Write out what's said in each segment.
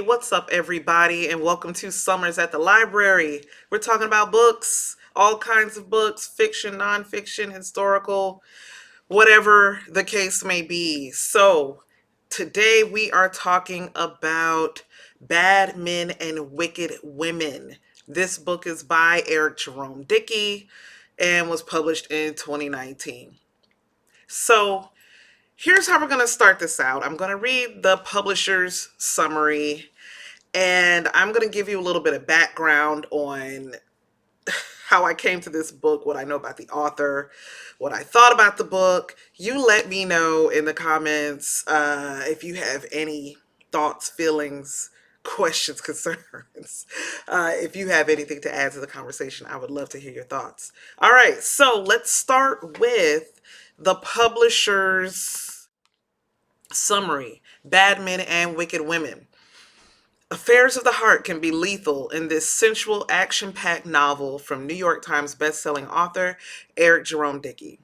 What's up, everybody, and welcome to Summers at the Library. We're talking about books, all kinds of books, fiction, nonfiction, historical, whatever the case may be. So, today we are talking about Bad Men and Wicked Women. This book is by Eric Jerome Dickey and was published in 2019. So, here's how we're going to start this out. I'm going to read the publisher's summary and I'm going to give you a little bit of background on how I came to this book, what I know about the author, what I thought about the book. You let me know in the comments if you have any thoughts, feelings, questions, concerns. If you have anything to add to the conversation, I would love to hear your thoughts. All right, so let's start with the publisher's summary, Bad Men and Wicked Women. Affairs of the heart can be lethal in this sensual, action-packed novel from New York Times bestselling author Eric Jerome Dickey.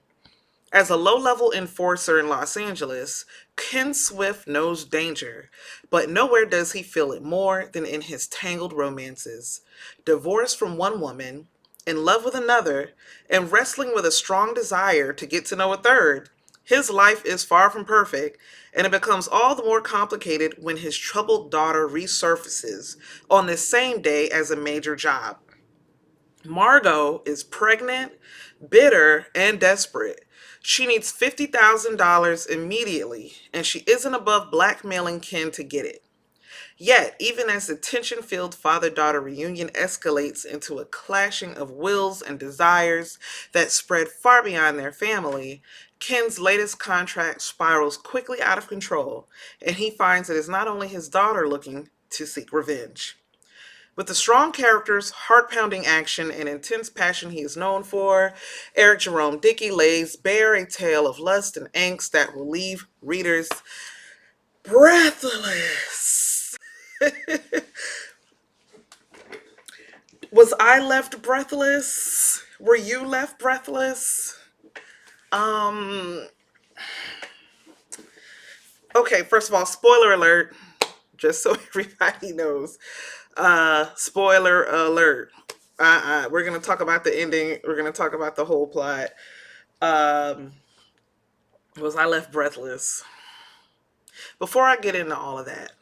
As a low-level enforcer in Los Angeles, Ken Swift knows danger, but nowhere does he feel it more than in his tangled romances. Divorced from one woman, in love with another, and wrestling with a strong desire to get to know a third, his life is far from perfect, and it becomes all the more complicated when his troubled daughter resurfaces on the same day as a major job. Margot is pregnant, bitter, and desperate. She needs $50,000 immediately, and she isn't above blackmailing Ken to get it. Yet, even as the tension filled father daughter reunion escalates into a clashing of wills and desires that spread far beyond their family, Ken's latest contract spirals quickly out of control, and he finds it is not only his daughter looking to seek revenge. With the strong characters, heart-pounding action, and intense passion he is known for, Eric Jerome Dickey lays bare a tale of lust and angst that will leave readers breathless. Was I left breathless? Were you left breathless? Um, okay, first of all, spoiler alert, just so everybody knows. Spoiler alert. We're gonna talk about the ending. We're gonna talk about the whole plot. Um, was I left breathless? Before I get into all of that,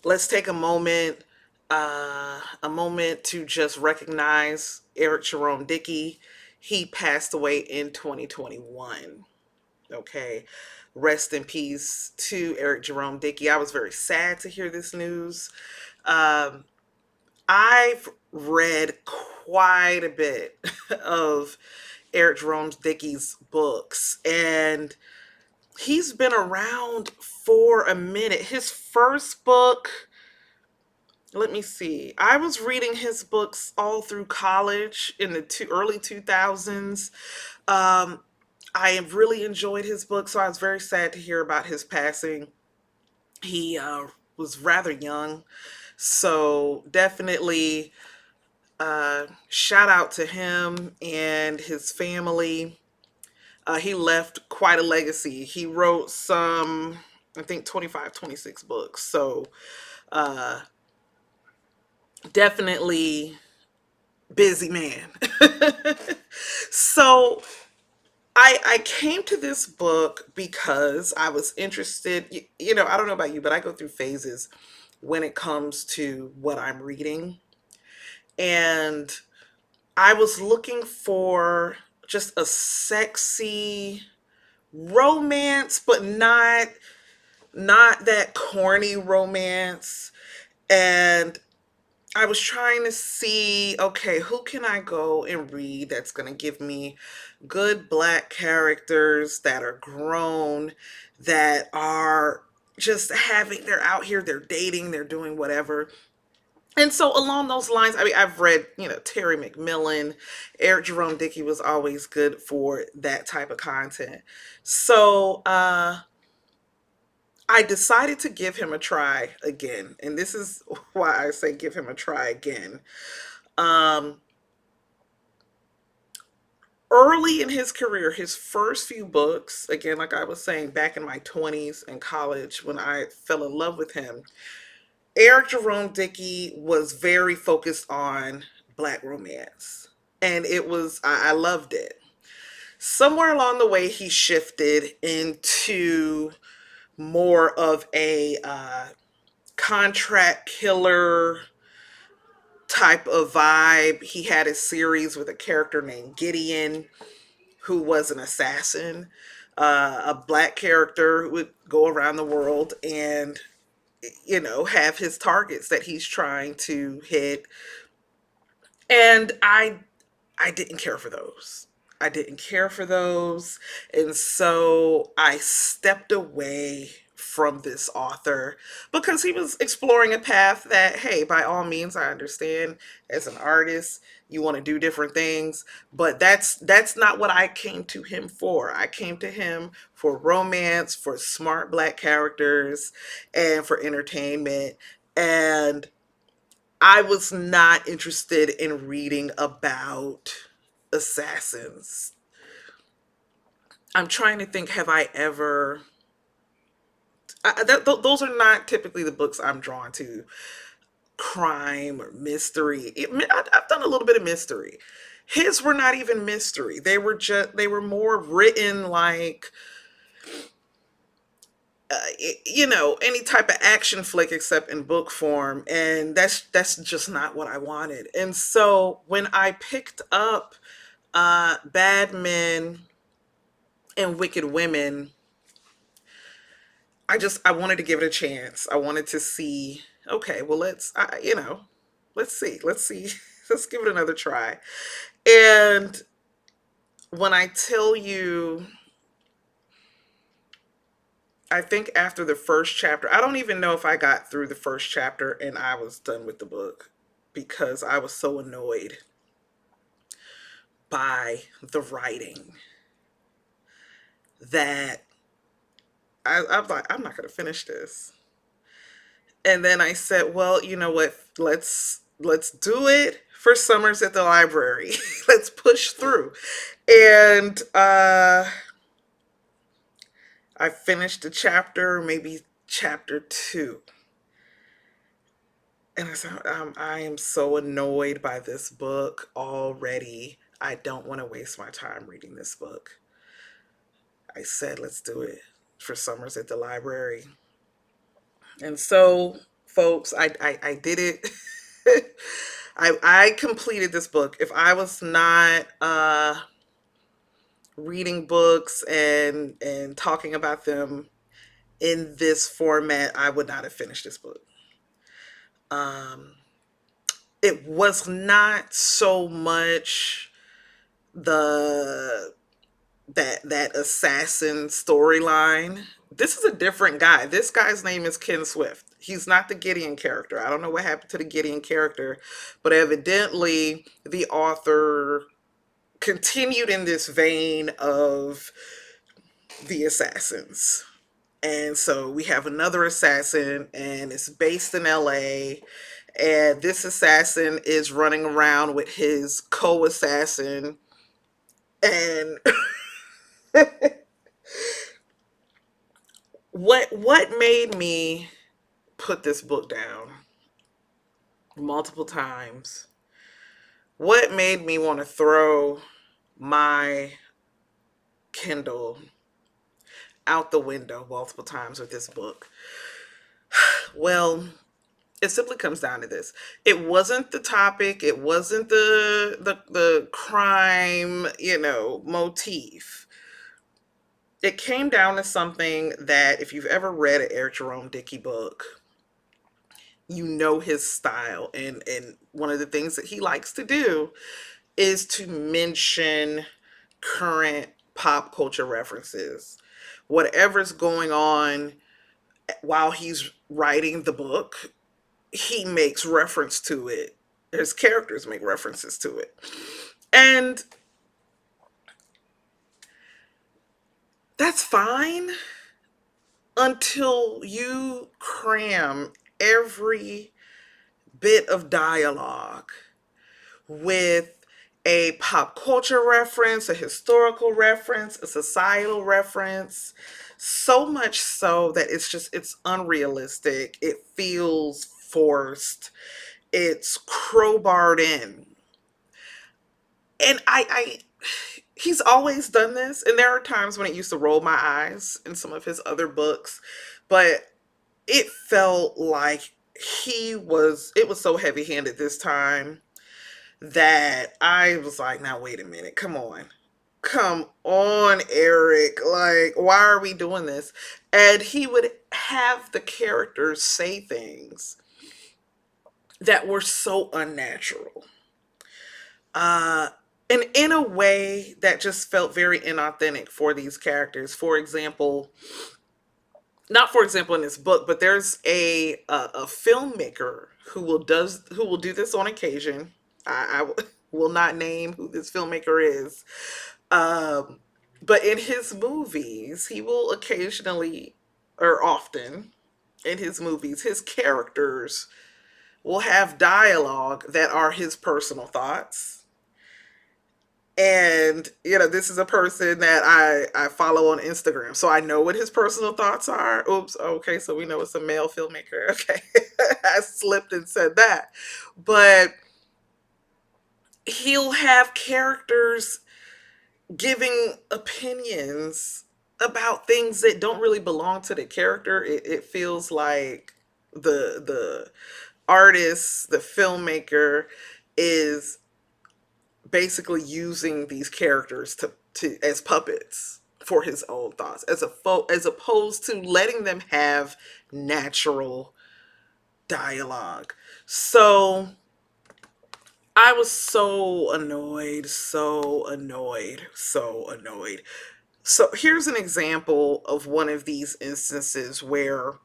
let's take a moment to just recognize Eric Jerome Dickey. He passed away in 2021. Okay. Rest in peace to Eric Jerome Dickey. I was very sad to hear this news. Um, I've read quite a bit of Eric Jerome Dickey's books, and he's been around for a minute. His first book, let me see. I was reading his books all through college in the early 2000s. Um, I have really enjoyed his book, so I was very sad to hear about his passing. He was rather young, so definitely shout out to him and his family. He left quite a legacy. He wrote some, I think, 25, 26 books. So uh, definitely busy man. So I came to this book because I was interested. I don't know about you, but I go through phases when it comes to what I'm reading. And I was looking for just a sexy romance, but not that corny romance. And I was trying to see, okay, who can I go and read that's going to give me good black characters that are grown, that are just they're out here, they're dating, they're doing whatever. And so along those lines, I mean, I've read, Terry McMillan, Eric Jerome Dickey was always good for that type of content. So I decided to give him a try again. And this is why I say give him a try again. Um, Early in his career, his first few books, again, like I was saying, back in my 20s in college when I fell in love with him, Eric Jerome Dickey was very focused on Black romance. And I loved it. Somewhere along the way, he shifted into more of a contract killer type of vibe. He had a series with a character named Gideon, who was an assassin, a Black character who would go around the world and, have his targets that he's trying to hit. And I didn't care for those. I didn't care for those. And so I stepped away from this author because he was exploring a path that, hey, by all means, I understand as an artist, you want to do different things, but that's not what I came to him for. I came to him for romance, for smart Black characters, and for entertainment. And I was not interested in reading about assassins. I'm trying to think, have I ever. Those are not typically the books I'm drawn to. Crime or mystery. I've done a little bit of mystery. His were not even mystery. They were more written like, any type of action flick except in book form, and that's just not what I wanted. And so when I picked up Bad Men and Wicked Women, I wanted to give it a chance. I wanted to see, okay, well, let's see, let's give it another try. And when I tell you, I think after the first chapter, I don't even know if I got through the first chapter and I was done with the book because I was so annoyed by the writing that I'm like, I'm not going to finish this. And then I said, well, you know what? Let's do it for Summers at the Library. Let's push through. And I finished the chapter, maybe chapter two. And I said, I am so annoyed by this book already. I don't want to waste my time reading this book. I said, let's do it for Summers at the Library. And so, folks, I did it. I completed this book. If I was not reading books and talking about them in this format, I would not have finished this book. Um, it was not so much the that assassin storyline. This is a different guy. This guy's name is Ken Swift. He's not the Gideon character. I don't know what happened to the Gideon character, but evidently the author continued in this vein of the assassins. And so we have another assassin, and it's based in LA. And this assassin is running around with his co assassin. And what made me put this book down multiple times? What made me want to throw my Kindle out the window multiple times with this book? Well, it simply comes down to this. It wasn't the topic, it wasn't the crime, motif. It came down to something that if you've ever read an Eric Jerome Dickey book, you know his style. And one of the things that he likes to do is to mention current pop culture references. Whatever's going on while he's writing the book, he makes reference to it. His characters make references to it. And that's fine until you cram every bit of dialogue with a pop culture reference, a historical reference, a societal reference. So much so that it's unrealistic. It feels forced. It's crowbarred in. And he's always done this. And there are times when it used to roll my eyes in some of his other books, but it felt like it was so heavy handed this time that I was like, now wait a minute, come on. Come on, Eric. Like, why are we doing this? And he would have the characters say things that were so unnatural. Uh and in a way that just felt very inauthentic for these characters. For example, not for example in this book, but there's a filmmaker who will do this on occasion. I will not name who this filmmaker is, um, but in his movies, he will occasionally, or often, in his movies, his characters will have dialogue that are his personal thoughts. And this is a person that I follow on Instagram, so I know what his personal thoughts are. Oops, okay, so we know it's a male filmmaker. Okay, I slipped and said that, but he'll have characters giving opinions about things that don't really belong to the character. It feels like the artist, the filmmaker, is basically using these characters to as puppets for his own thoughts, as opposed to letting them have natural dialogue. So I was so annoyed, so annoyed, so annoyed. So here's an example of one of these instances where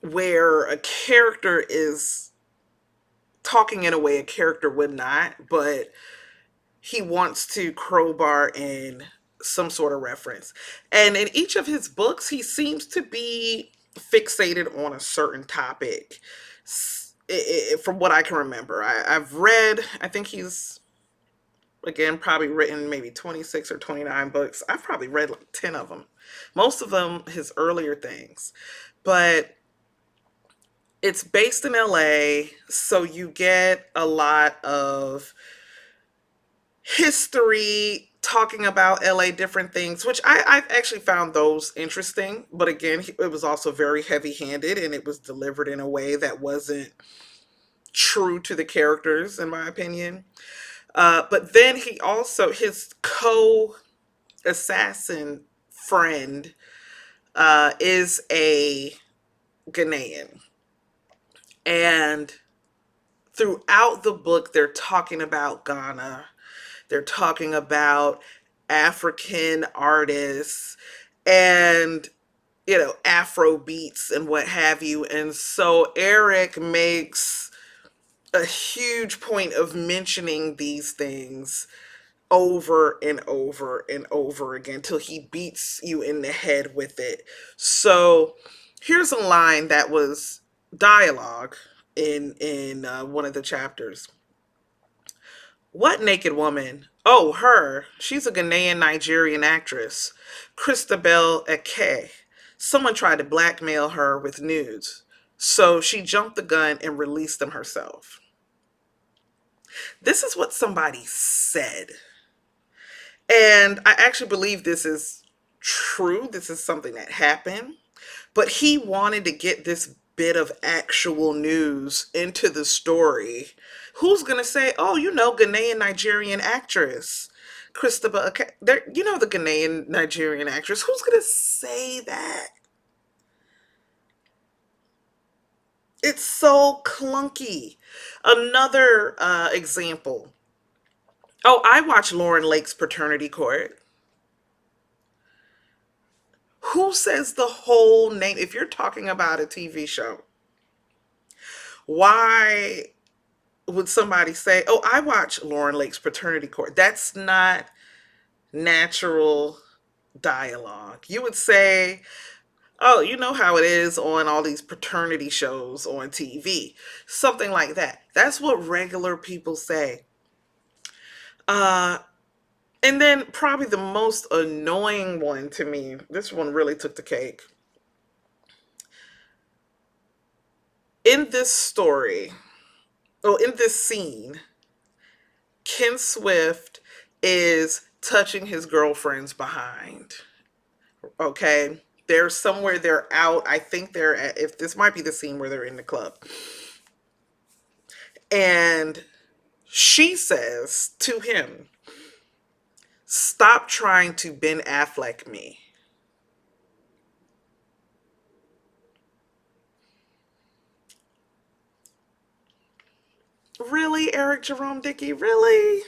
a character is talking in a way a character would not, but he wants to crowbar in some sort of reference. And in each of his books, he seems to be fixated on a certain topic. From what I can remember, I've read, I think he's, again, probably written maybe 26 or 29 books. I've probably read like 10 of them. Most of them his earlier things. But it's based in LA, so you get a lot of history talking about LA, different things, which I actually found those interesting. But again, it was also very heavy handed and it was delivered in a way that wasn't true to the characters, in my opinion. But then his co assassin friend is a Ghanaian. And throughout the book, they're talking about Ghana. They're talking about African artists and, Afro beats and what have you. And so Eric makes a huge point of mentioning these things over and over and over again till he beats you in the head with it. So here's a line that was dialogue in one of the chapters. What naked woman? Oh, her. She's a Ghanaian Nigerian actress, Christabel Eke. Someone tried to blackmail her with nudes, so she jumped the gun and released them herself. This is what somebody said. And I actually believe this is true. This is something that happened. But he wanted to get this bit of actual news into the story. Who's going to say, oh, Ghanaian Nigerian actress, Christabel, the Ghanaian Nigerian actress. Who's going to say that? It's so clunky. Another example. Oh, I watched Lauren Lake's Paternity Court. Who says the whole name? If you're talking about a TV show, why would somebody say, oh, I watch Lauren Lake's Paternity Court? That's not natural dialogue. You would say, Oh, you know how it is on all these paternity shows on TV. Something like that. That's what regular people say. Uh, and then probably the most annoying one to me, this one really took the cake. In this story, well, in this scene, Ken Swift is touching his girlfriend's behind. Okay. They're somewhere, they're out. I think they're at, if this might be the scene where they're in the club. And she says to him, "Stop trying to Ben Affleck me." Really, Eric Jerome Dickey? Really?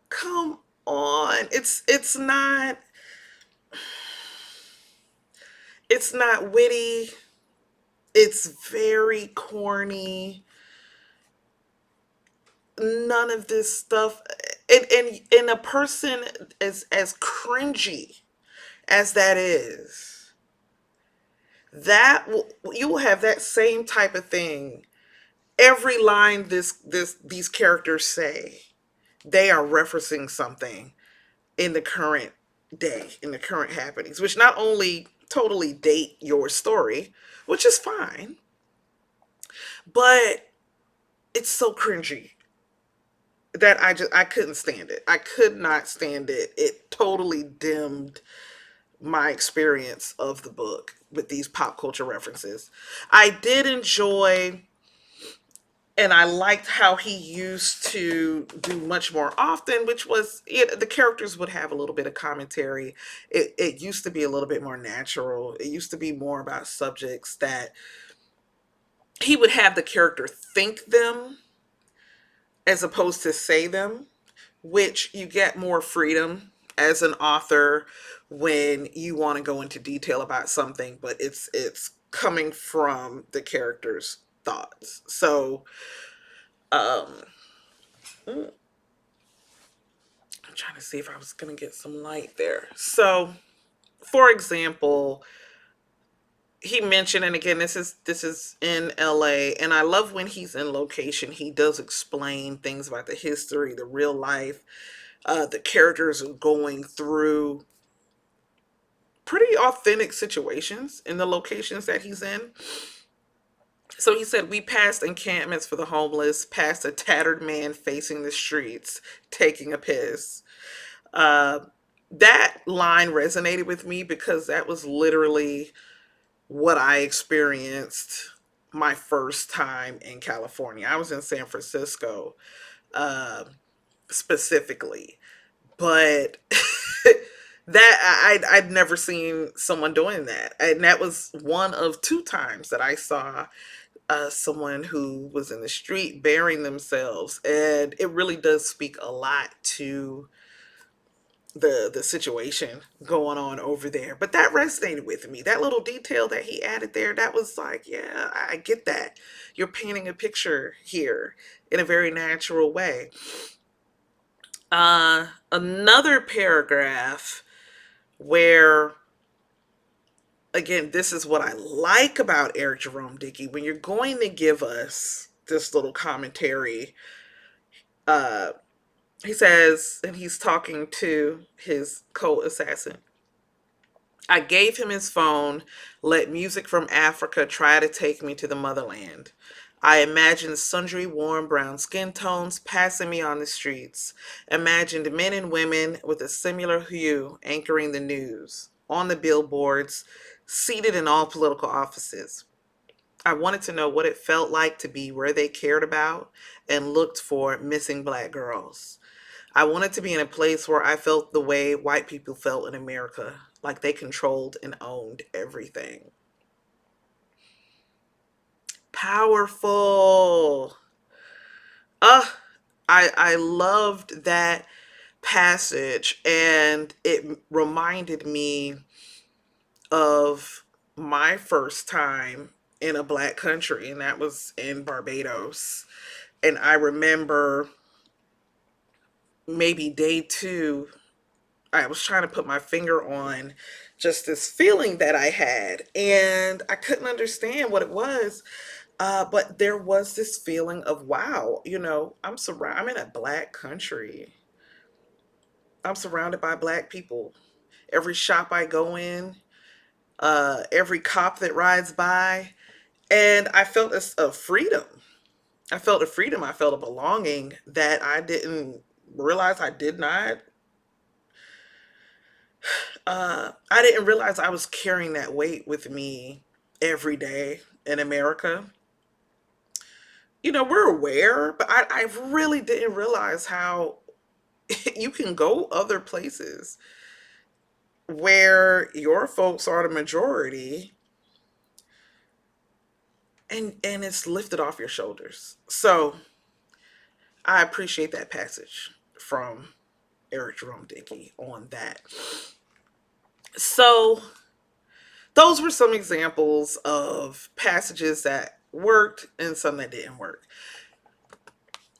Come on. It's not witty. It's very corny. None of this stuff, and a person as cringy as that is, you will have that same type of thing. Every line these characters say, they are referencing something in the current day, in the current happenings, which not only totally date your story, which is fine, but it's so cringy that I couldn't stand it. I could not stand it. It totally dimmed my experience of the book with these pop culture references. I did enjoy, and I liked how he used to do much more often, which was the characters would have a little bit of commentary. It used to be a little bit more natural. It used to be more about subjects that he would have the character think them as opposed to say them, which you get more freedom as an author when you want to go into detail about something, but it's coming from the character's thoughts. So um I'm trying to see if I was gonna get some light there. So for example, he mentioned, and again, this is in LA, and I love when he's in location, he does explain things about the history, the real life. The characters are going through pretty authentic situations in the locations that he's in. So he said, "We passed encampments for the homeless, past a tattered man facing the streets, taking a piss." Uh, that line resonated with me because that was literally what I experienced my first time in California. I was in San Francisco, uh, specifically, but I'd never seen someone doing that, and that was one of two times that I saw someone who was in the street bearing themselves, and it really does speak a lot to the situation going on over there. But that resonated with me. That little detail that he added there, that was like, yeah, I get that. You're painting a picture here in a very natural way. Another paragraph where, again, this is what I like about Eric Jerome Dickey. When you're going to give us this little commentary, uh, he says, and he's talking to his co-assassin, "I gave him his phone, let music from Africa try to take me to the motherland. I imagined sundry warm brown skin tones passing me on the streets, imagined men and women with a similar hue anchoring the news, on the billboards, seated in all political offices. I wanted to know what it felt like to be where they cared about and looked for missing black girls. I wanted to be in a place where I felt the way white people felt in America, like they controlled and owned everything." Powerful. Uh, I loved that passage, and it reminded me of my first time in a black country, and that was in Barbados. And I remember maybe day two, I was trying to put my finger on just this feeling that I had, and I couldn't understand what it was. But there was this feeling of wow, I'm in a black country. I'm surrounded by black people. Every shop I go in, every cop that rides by, and I felt a freedom. I felt a freedom. I felt a belonging that I didn't realize I did not. I didn't realize I was carrying that weight with me every day in America. We're aware, but I really didn't realize how you can go other places where your folks are the majority, and it's lifted off your shoulders. So I appreciate that passage from Eric Jerome Dickey on that. So those were some examples of passages that worked and some that didn't work.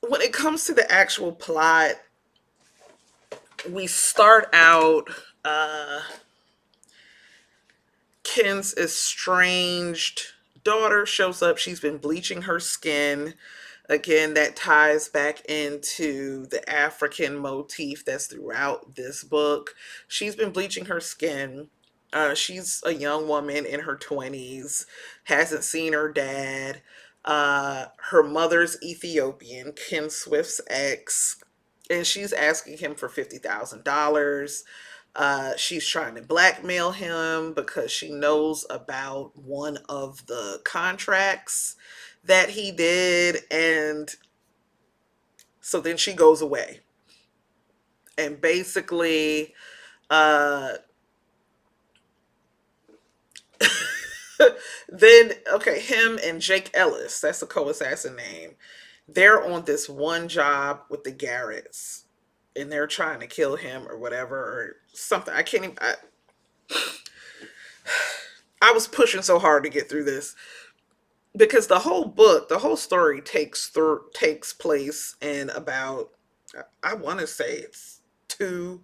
When it comes to the actual plot, we start out, uh, Ken's estranged daughter shows up. She's been bleaching her skin. Again, that ties back into the African motif that's throughout this book. She's been bleaching her skin. She's a young woman in her 20s, hasn't seen her dad. Her mother's Ethiopian, Ken Swift's ex, and she's asking him for $50,000. She's trying to blackmail him because she knows about one of the contracts that he did. And so then she goes away. And basically, uh, then, okay, him and Jake Ellis, that's the co assassin name, they're on this one job with the Garretts. And they're trying to kill him or whatever, or something. I can't even. I was pushing so hard to get through this because the whole book, the whole story takes place in about, I want to say it's 2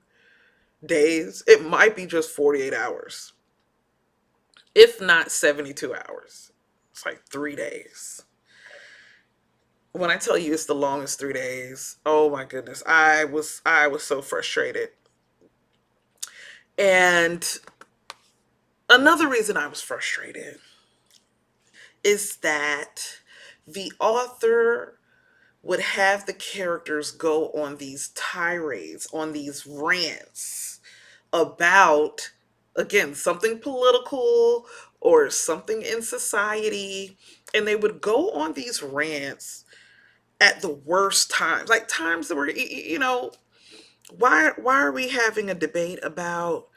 days. It might be just 48 hours, if not 72 hours. It's like 3 days. When I tell you it's the longest 3 days, oh my goodness, I was so frustrated. And another reason I was frustrated is that the author would have the characters go on these tirades, on these rants about, again, something political or something in society. And they would go on these rants at the worst times, like times that were, why are we having a debate about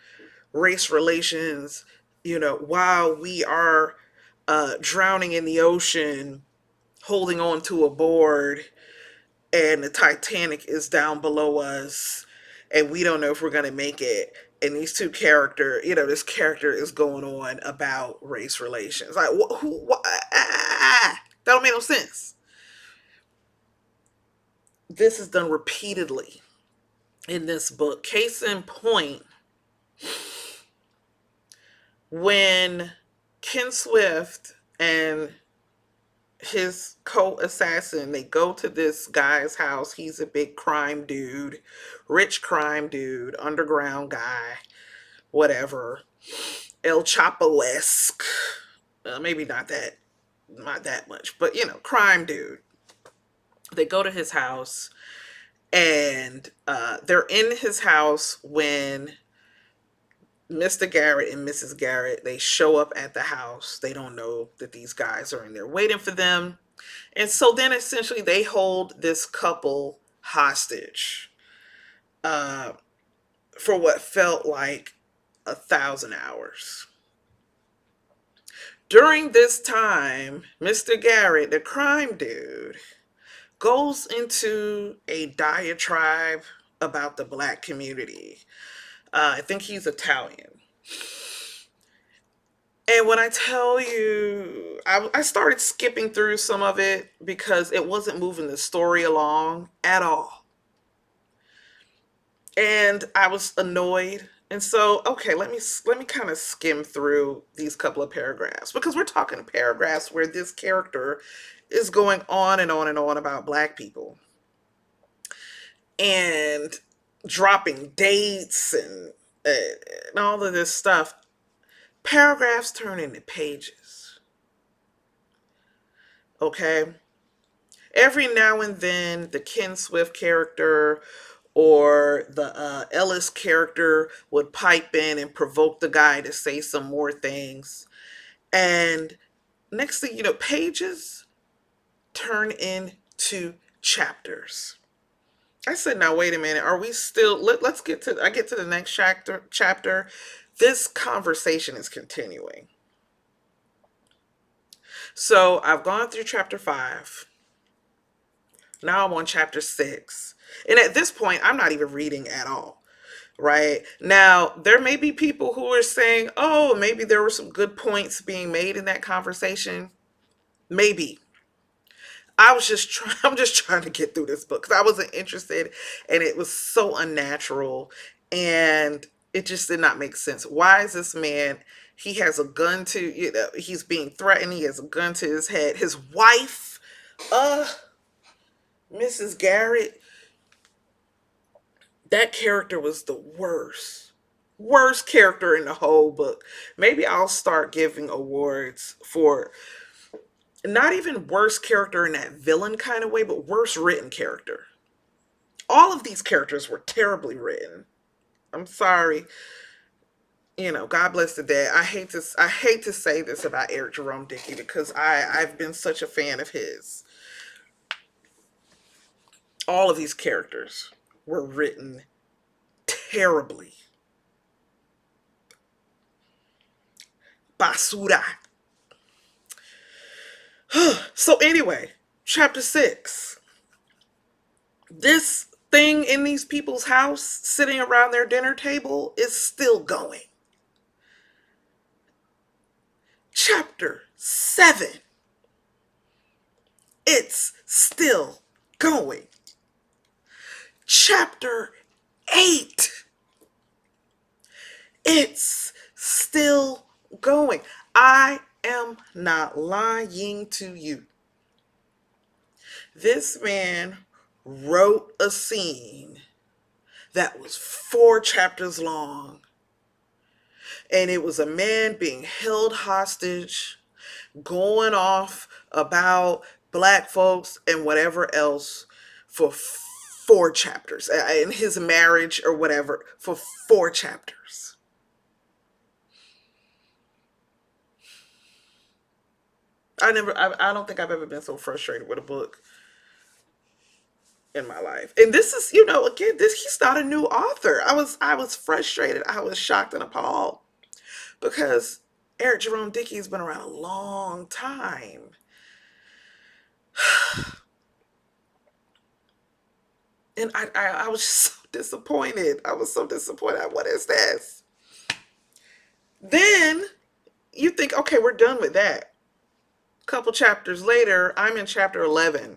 race relations, while we are drowning in the ocean, holding on to a board, and the Titanic is down below us, and we don't know if we're going to make it. And these two character, this character is going on about race relations. Like, that don't make no sense. This is done repeatedly in this book. Case in point, when Ken Swift and his co-assassin, they go to this guy's house. He's a big crime dude, rich crime dude, underground guy, whatever, El Chapo-esque. Maybe not that much, but crime dude. They go to his house, and they're in his house when Mr. Garrett and Mrs. Garrett, they show up at the house. They don't know that these guys are in there waiting for them. And so then essentially they hold this couple hostage, uh, for what felt like 1,000 hours. During this time, Mr. Garrett, the crime dude, goes into a diatribe about the black community. I think he's Italian. And when I tell you, I started skipping through some of it because it wasn't moving the story along at all. And I was annoyed. And so, okay, let me kind of skim through these couple of paragraphs because we're talking paragraphs where this character is going on and on and on about black people and dropping dates and all of this stuff. Paragraphs turn into pages. Okay, every now and then the Ken Swift character or the Ellis character would pipe in and provoke the guy to say some more things. And next thing you know, pages turn into chapters. I said, now wait a minute. Are we still? Let's get to. I get to the next chapter. Chapter. This conversation is continuing. So I've gone through chapter 5. Now I'm on chapter 6. And at this point, I'm not even reading at all. Right now, there may be people who are saying, "Oh, maybe there were some good points being made in that conversation." Maybe, I'm just trying to get through this book because I wasn't interested and it was so unnatural and it just did not make sense. Why is this man, he has a gun to, he's being threatened, he has a gun to his head. His wife, uh, Mrs. Garrett, that character was the worst. Worst character in the whole book. Maybe I'll start giving awards for not even worst character in that villain kind of way, but worst written character. All of these characters were terribly written. I'm sorry. God bless the dead. I hate to say this about Eric Jerome Dickey because I've been such a fan of his. All of these characters were written terribly. Basura. So anyway, chapter 6. This thing in these people's house sitting around their dinner table is still going. Chapter 7. It's still going. Chapter 8. It's still going. I am not lying to you. This man wrote a scene that was 4 chapters long. And it was a man being held hostage, going off about black folks and whatever else for 4 chapters. In his marriage or whatever for 4 chapters. I don't think I've ever been so frustrated with a book in my life. And this is, again, this he's not a new author. I was frustrated. I was shocked and appalled because Eric Jerome Dickey has been around a long time. And I was just so disappointed. I was so disappointed. What is this? Then you think, okay, we're done with that. A couple chapters later, I'm in chapter 11.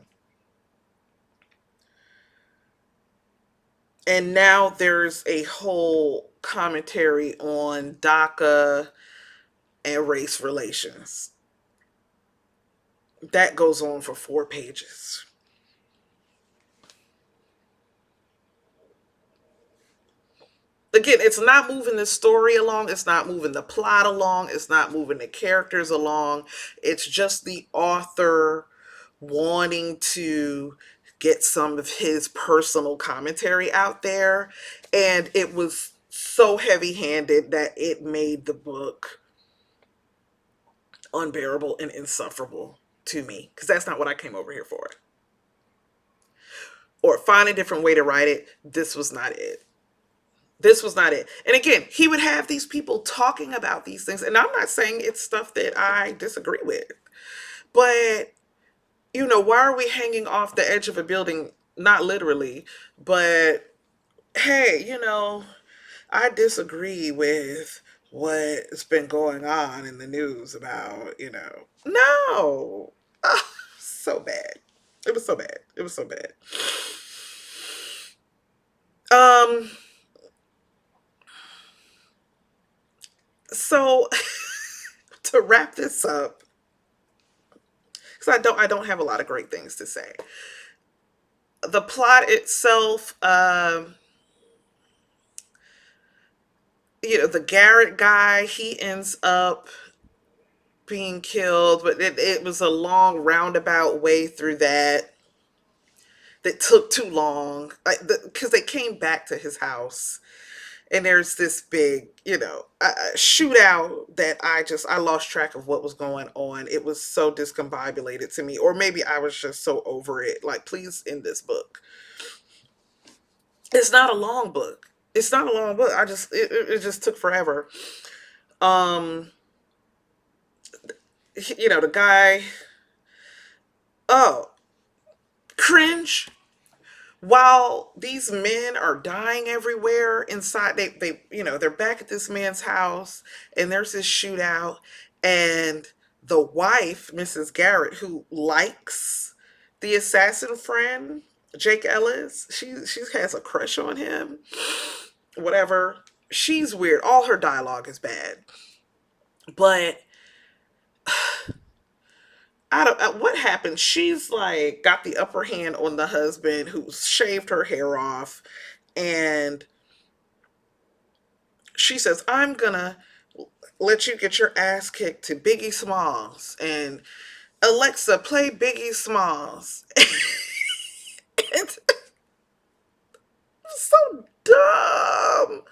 And now there's a whole commentary on DACA and race relations. That goes on for 4 pages. Again, it's not moving the story along, it's not moving the plot along, it's not moving the characters along. It's just the author wanting to get some of his personal commentary out there. And it was so heavy handed that it made the book unbearable and insufferable to me because that's not what I came over here for. Or find a different way to write it. This was not it. This was not it. And again, he would have these people talking about these things. And I'm not saying it's stuff that I disagree with. But, why are we hanging off the edge of a building? Not literally, but hey, I disagree with what's been going on in the news about, no. Oh, so bad. It was so bad. It was so bad. Um, So to wrap this up, because I don't have a lot of great things to say. The plot itself, the Garrett guy, he ends up being killed, but it was a long roundabout way through that took too long, because they came back to his house, and there's this big, shootout that I lost track of what was going on. It was so discombobulated to me, or maybe I was just so over it. Like, please end this book. It's not a long book. It's not a long book. It just took forever. Um, the guy. Oh, cringe. While these men are dying everywhere inside, they're back at this man's house, and there's this shootout, and the wife, Mrs. Garrett, who likes the assassin friend, Jake Ellis, she has a crush on him. Whatever. She's weird. All her dialogue is bad. But I don't what happened. She's like got the upper hand on the husband who shaved her hair off, and she says, "I'm gonna let you get your ass kicked to Biggie Smalls, and Alexa, play Biggie Smalls." It's so dumb.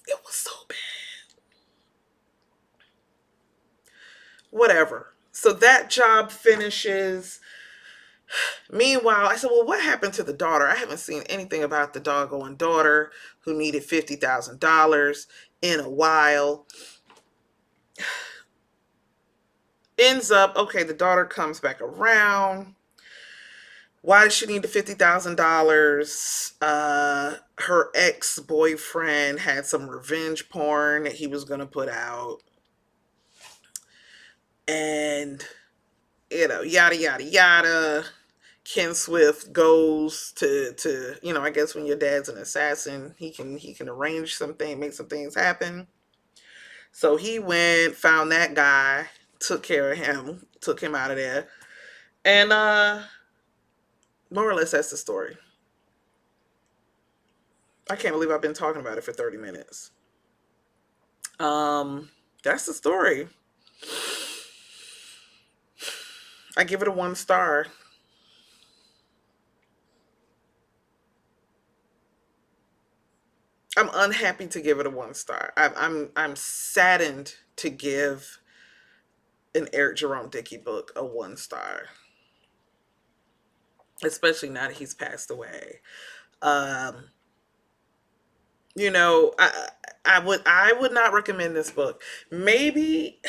It was so bad. Whatever. So that job finishes. Meanwhile, I said, well, what happened to the daughter? I haven't seen anything about the doggone daughter who needed $50,000 in a while. Ends up, okay, the daughter comes back around. Why does she need the $50,000? Her ex-boyfriend had some revenge porn that he was going to put out. And, yada, yada, yada. Ken Swift goes to I guess when your dad's an assassin, he can arrange something, make some things happen. So he went, found that guy, took care of him, took him out of there, and more or less that's the story. I can't believe I've been talking about it for 30 minutes. That's the story. I give it a 1 star. I'm unhappy to give it a 1 star. I'm saddened to give an Eric Jerome Dickey book a 1 star, especially now that he's passed away. Um, I would not recommend this book. Maybe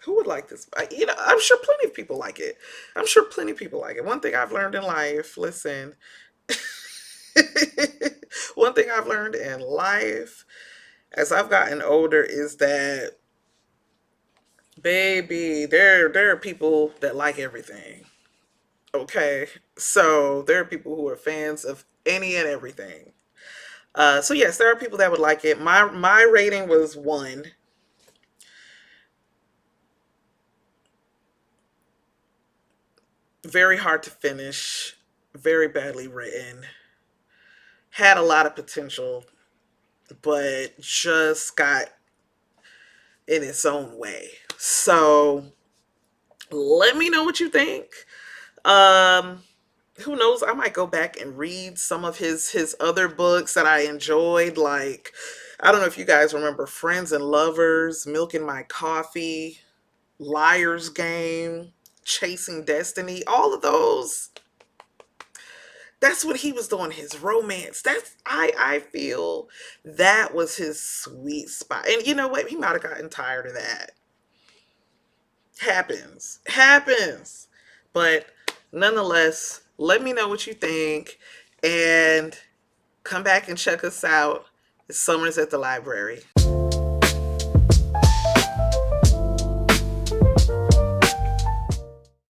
who would like this? I'm sure plenty of people like it. I'm sure plenty of people like it. One thing I've learned in life, listen, one thing I've learned in life as I've gotten older is that, baby, there are people that like everything. Okay, so there are people who are fans of any and everything. So yes, there are people that would like it. My rating was 1. Very hard to finish. Very badly written. Had a lot of potential, but just got in its own way. So let me know what you think. Um, who knows? I might go back and read some of his other books that I enjoyed. Like, I don't know if you guys remember Friends and Lovers, Milk and My Coffee, Liar's Game, Chasing Destiny. All of those. That's what he was doing. His romance. I feel that was his sweet spot. And you know what? He might have gotten tired of that. Happens. But nonetheless, let me know what you think, and come back and check us out. It's Summers at the Library.